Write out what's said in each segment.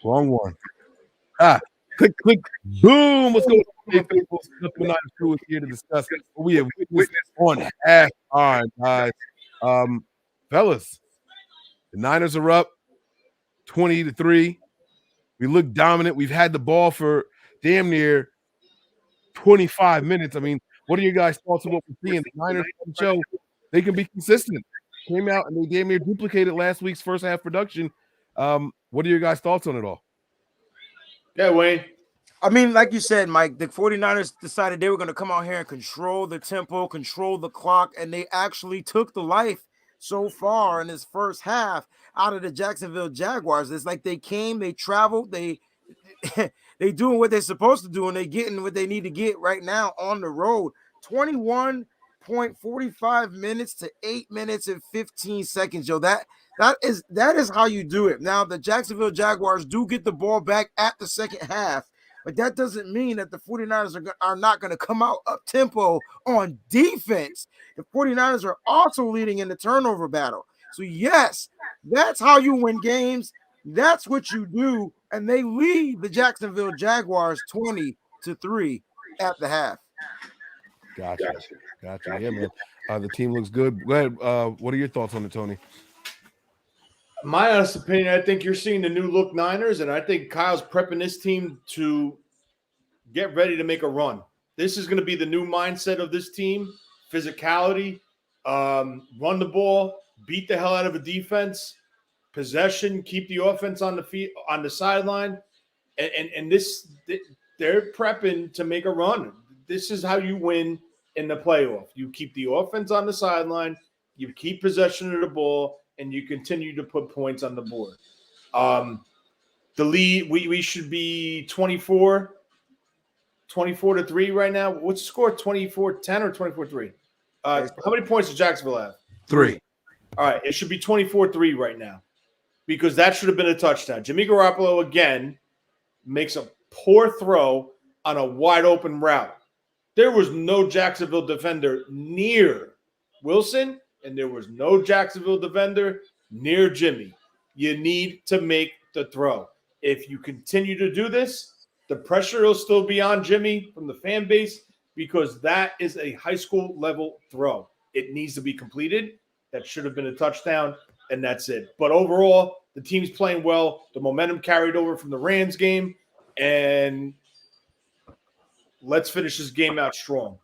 Wrong one. Click, click, boom. What's going on, hey, people? Nothing Niners crew is here to discuss what we have witnessed on halftime, guys. Fellas, the Niners are up 20-3. We look dominant. We've had the ball for damn near 25 minutes. I mean, what are your guys' thoughts on what we're seeing? The Niners show they can be consistent. Came out and they damn near duplicated last week's first half production. What are your guys' thoughts on it all? Yeah, Wayne. I mean, like you said, Mike, the 49ers decided they were going to come out here and control the tempo, control the clock, and they actually took the life so far in this first half out of the Jacksonville Jaguars. It's like they came, they traveled, they doing what they're supposed to do, and they getting what they need to get right now on the road. 21.45 minutes to 8 minutes and 15 seconds, Joe. That is how you do it. Now, the Jacksonville Jaguars do get the ball back at the second half, but that doesn't mean that the 49ers are not going to come out up-tempo on defense. The 49ers are also leading in the turnover battle. So, yes, that's how you win games. That's what you do. And they lead the Jacksonville Jaguars 20-3 at the half. Gotcha. Yeah, man. The team looks good. Go ahead. What are your thoughts on it, Tony? My honest opinion, I think you're seeing the new look Niners, and I think Kyle's prepping this team to get ready to make a run. This is going to be the new mindset of this team: physicality, run the ball, beat the hell out of a defense, possession, keep the offense on the feet, on the sideline, and this they're prepping to make a run. This is how you win in the playoff. You keep the offense on the sideline, you keep possession of the ball, and you continue to put points on the board. The lead, we should be 24-3 right now. What's the score? 24-10 or 24-3? How many points does Jacksonville have? 3. All right, it should be 24-3 right now because that should have been a touchdown. Jimmy Garoppolo again makes a poor throw on a wide open route. There was no Jacksonville defender near Wilson, and there was no Jacksonville defender near Jimmy. You need to make the throw. If you continue to do this, the pressure will still be on Jimmy from the fan base because that is a high school level throw. It needs to be completed. That should have been a touchdown, and that's it. But overall, the team's playing well. The momentum carried over from the Rams game, and let's finish this game out strong.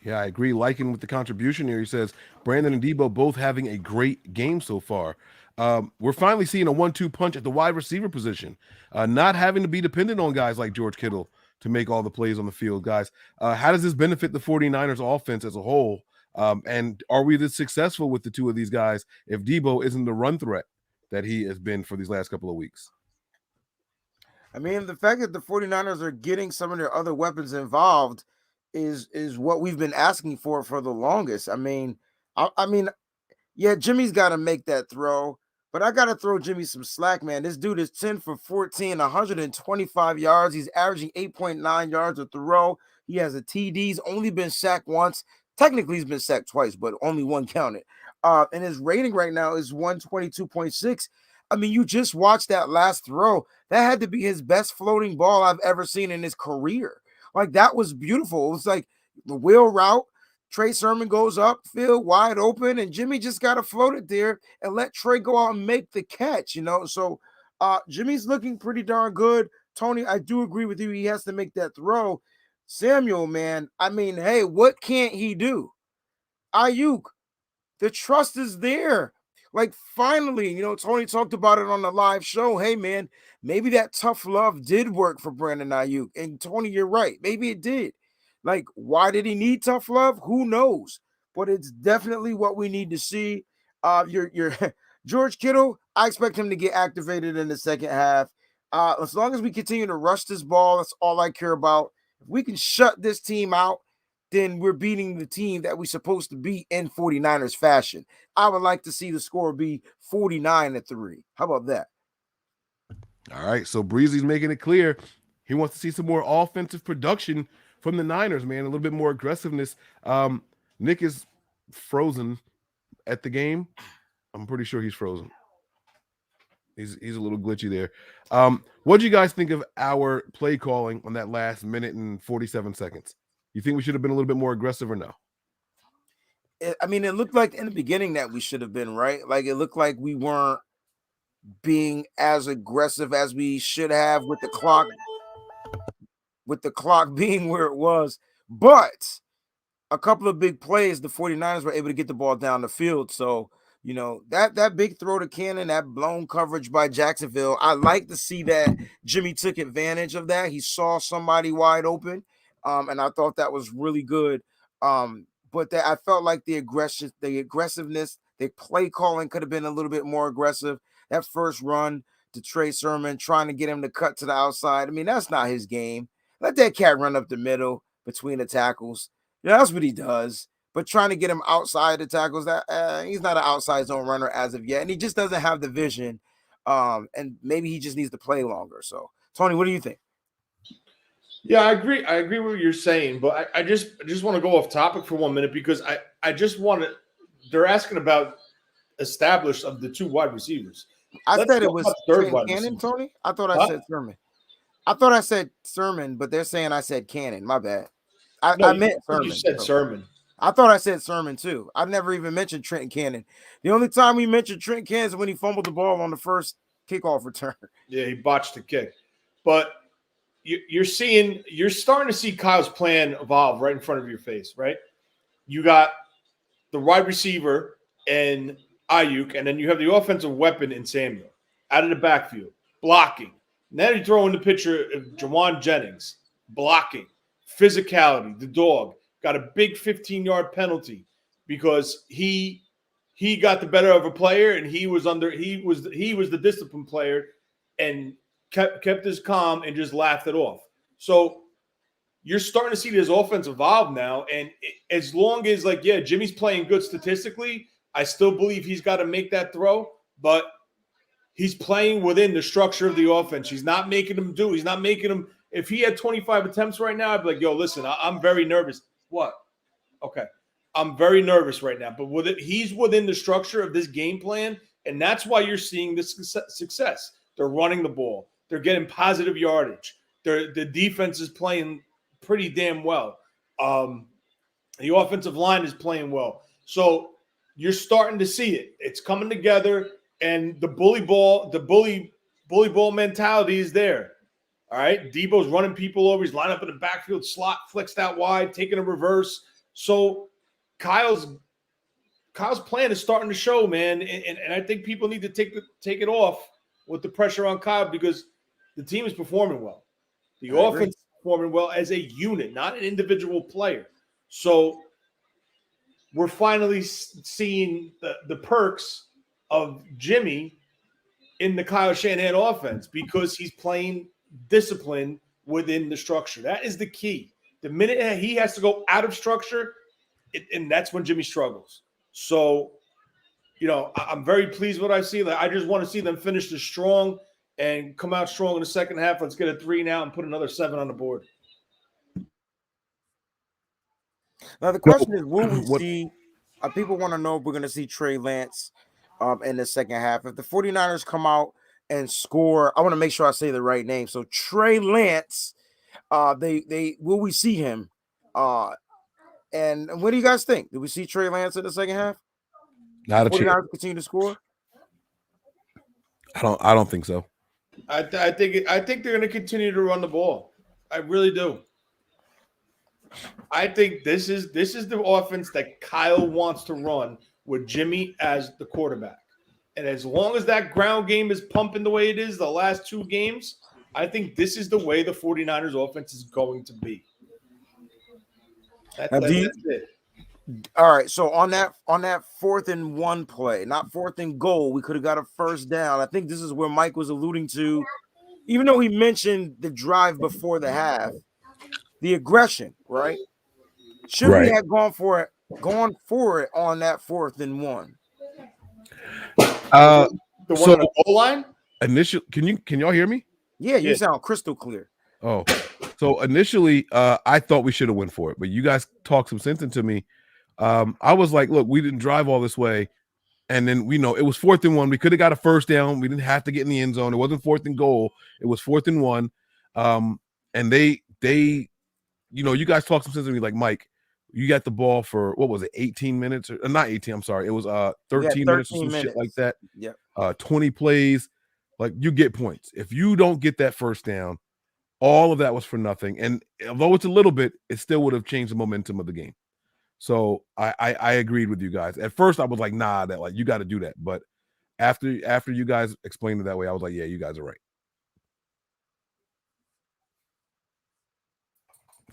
Yeah, I agree. Liking with the contribution here, he says Brandon and Debo both having a great game so far. We're finally seeing a 1-2 punch at the wide receiver position, not having to be dependent on guys like George Kittle to make all the plays on the field. Guys, how does this benefit the 49ers offense as a whole? And are we this successful with the two of these guys if Debo isn't the run threat that he has been for these last couple of weeks? I mean, the fact that the 49ers are getting some of their other weapons involved is what we've been asking for the longest. I mean, yeah, Jimmy's got to make that throw, but I got to throw Jimmy some slack, man. This dude is 10 for 14, 125 yards. He's averaging 8.9 yards a throw. He has a TD. He's only been sacked once. Technically, he's been sacked twice, but only one counted. And his rating right now is 122.6. I mean, you just watched that last throw. That had to be his best floating ball I've ever seen in his career. Like, that was beautiful. It was like the wheel route. Trey Sermon goes upfield, wide open, and Jimmy just got to float it there and let Trey go out and make the catch, you know? So Jimmy's looking pretty darn good. Tony, I do agree with you. He has to make that throw. Samuel, man, I mean, hey, what can't he do? Ayuk, the trust is there. Like, finally, you know, Tony talked about it on the live show. Hey, man, maybe that tough love did work for Brandon Ayuk. And Tony, you're right. Maybe it did. Like, why did he need tough love? Who knows? But it's definitely what we need to see. Your George Kittle, I expect him to get activated in the second half. As long as we continue to rush this ball, that's all I care about. If we can shut this team out, then we're beating the team that we're supposed to beat in 49ers fashion. I would like to see the score be 49-3. How about that? All right, so Breezy's making it clear he wants to see some more offensive production from the Niners, man, a little bit more aggressiveness. Nick is frozen at the game. I'm pretty sure he's frozen. He's a little glitchy there. What do you guys think of our play calling on that last minute and 47 seconds? You think we should have been a little bit more aggressive or no? I mean, it looked like in the beginning that we should have been, right? Like it looked like we weren't being as aggressive as we should have with the clock being where it was. But a couple of big plays, the 49ers were able to get the ball down the field. So, you know, that big throw to Cannon, that blown coverage by Jacksonville, I like to see that Jimmy took advantage of that. He saw somebody wide open, and I thought that was really good. But that I felt like the aggressiveness, the play calling could have been a little bit more aggressive. That first run to Trey Sermon, trying to get him to cut to the outside. I mean, that's not his game. Let that cat run up the middle between the tackles. Yeah, that's what he does. But trying to get him outside the tackles, that he's not an outside zone runner as of yet, and he just doesn't have the vision. And maybe he just needs to play longer. So, Tony, what do you think? Yeah, I agree. I agree with what you're saying, but I just want to go off topic for 1 minute because I just want to. They're asking about established of the two wide receivers. I said it was third wide Cannon, receiver. Tony. I thought I said Sermon. I thought I said Sermon, but they're saying I said Cannon. My bad. I meant Sermon. You said Sermon. I thought I said Sermon too. I never even mentioned Trenton Cannon. The only time we mentioned Trenton Cannon is when he fumbled the ball on the first kickoff return. Yeah, he botched the kick. But you're starting to see Kyle's plan evolve right in front of your face, right? You got the wide receiver and Ayuk, and then you have the offensive weapon in Samuel out of the backfield, blocking. Now you throw in the picture of Jawan Jennings, blocking, physicality, the dog. Got a big 15-yard penalty because he got the better of a player and he was the disciplined player and kept his calm and just laughed it off. So you're starting to see this offense evolve now, and as long as Jimmy's playing good statistically, I still believe he's got to make that throw, but he's playing within the structure of the offense. He's not making them do. He's not making them. If he had 25 attempts right now, I'd be like, yo, listen, I'm very nervous. What? Okay. I'm very nervous right now. But he's within the structure of this game plan, and that's why you're seeing this success. They're running the ball. They're getting positive yardage. The defense is playing pretty damn well. The offensive line is playing well. So you're starting to see it. It's coming together, and the bully ball mentality is there. All right, Debo's running people over. He's lined up in the backfield, slot flicks out wide, taking a reverse. So Kyle's plan is starting to show, man, and I think people need to take it off with the pressure on Kyle because the team is performing well. The offense is performing well as a unit, not an individual player. So we're finally seeing the perks of Jimmy in the Kyle Shanahan offense because he's playing discipline within the structure. That is the key. The minute he has to go out of structure, and that's when Jimmy struggles. So, I'm very pleased with what I see. I just want to see them finish this strong and come out strong in the second half. Let's get a 3 now and put another 7 on the board. Now, the question is, will we see – people want to know if we're going to see Trey Lance in the second half. If the 49ers come out and score – I want to make sure I say the right name. So, Trey Lance, will we see him? And what do you guys think? Do we see Trey Lance in the second half? Not a chance. Continue to score? I don't think so. I think they're going to continue to run the ball. I really do. I think this is the offense that Kyle wants to run with Jimmy as the quarterback. And as long as that ground game is pumping the way it is the last 2 games, I think this is the way the 49ers offense is going to be. That's it. All right, so on that 4th and 1 play, not 4th and goal, we could have got a first down. I think this is where Mike was alluding to, even though he mentioned the drive before the half, the aggression, right? Should we have gone for it on that 4th and 1? The one on the goal line? Can y'all hear me? Yeah, you sound crystal clear. Oh, so initially, I thought we should have went for it, but you guys talked some sense into me. I was like, look, we didn't drive all this way. And then we know it was 4th and 1. We could have got a first down. We didn't have to get in the end zone. It wasn't 4th and goal. It was 4th and 1. And they, you guys talk some sense to me like, Mike, you got the ball for what was it, 18 minutes or not 18? I'm sorry. It was 13 minutes or some shit like that. Yeah. 20 plays. Like, you get points. If you don't get that first down, all of that was for nothing. And although it's a little bit, it still would have changed the momentum of the game. So I agreed with you guys. At first, I was like, nah, that like you got to do that. But after you guys explained it that way, I was like, yeah, you guys are right.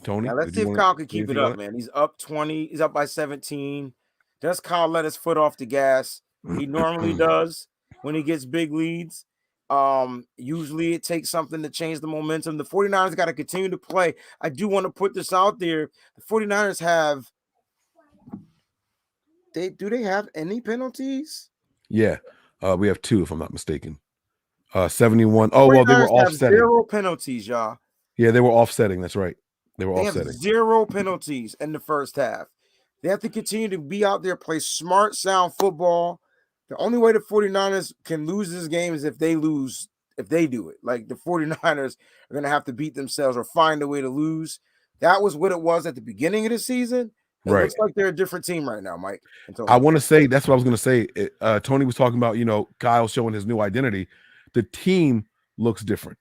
Tony, now let's see if Kyle can keep it up, man. He's up 20. He's up by 17. Does Kyle let his foot off the gas? He normally does when he gets big leads. Usually it takes something to change the momentum. The 49ers got to continue to play. I do want to put this out there. The 49ers have do they have any penalties? Yeah. We have 2, if I'm not mistaken. 71. Oh, well, they were offsetting. 0 penalties, y'all. Yeah, they were offsetting. That's right. They were offsetting. Have 0 penalties in the first half. They have to continue to be out there, play smart, sound football. The only way the 49ers can lose this game is if they do it. Like, the 49ers are going to have to beat themselves or find a way to lose. That was what it was at the beginning of the season. It looks like they're a different team right now, Mike. I want to say, that's what I was going to say. Tony was talking about, Kyle showing his new identity. The team looks different,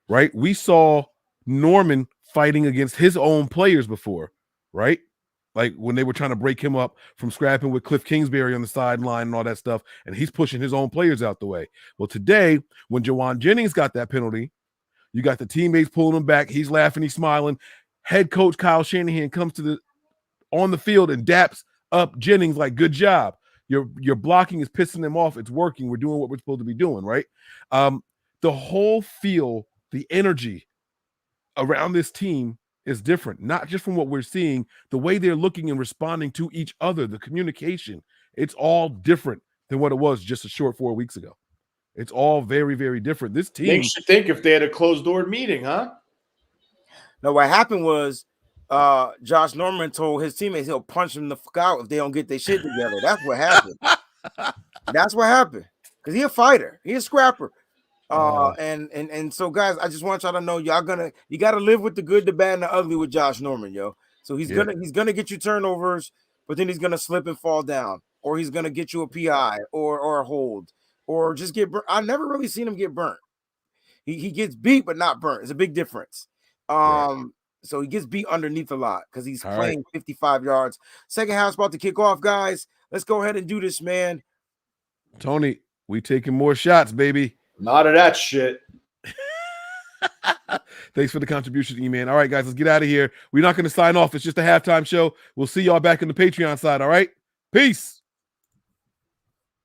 right? We saw Norman fighting against his own players before, right? Like when they were trying to break him up from scrapping with Cliff Kingsbury on the sideline and all that stuff, and he's pushing his own players out the way. Well, today, when Jawan Jennings got that penalty, you got the teammates pulling him back. He's laughing, he's smiling. Head coach Kyle Shanahan comes on the field and daps up Jennings like, good job. Your blocking is pissing them off. It's working. We're doing what we're supposed to be doing, right? The whole feel, the energy around this team is different, not just from what we're seeing, the way they're looking and responding to each other, the communication. It's all different than what it was just a short 4 weeks ago. It's all very, very different. This team makes you think if they had a closed-door meeting, huh? No, what happened was Josh Norman told his teammates he'll punch them the fuck out if they don't get their shit together. That's what happened. That's what happened. Because he's a fighter. He's a scrapper. And so, guys, I just want y'all to know you got to live with the good, the bad, and the ugly with Josh Norman, yo. So he's gonna get you turnovers, but then he's gonna slip and fall down, or he's gonna get you a PI or a hold, or just get burnt. I never really seen him get burnt. He gets beat, but not burnt. It's a big difference. So he gets beat underneath a lot because he's playing 55 yards. Second half's about to kick off, guys. Let's go ahead and do this, man. Tony, we taking more shots, baby. Not of that shit. Thanks for the contribution, E-Man. All right, guys, let's get out of here. We're not going to sign off. It's just a halftime show. We'll see y'all back in the Patreon side, all right? Peace.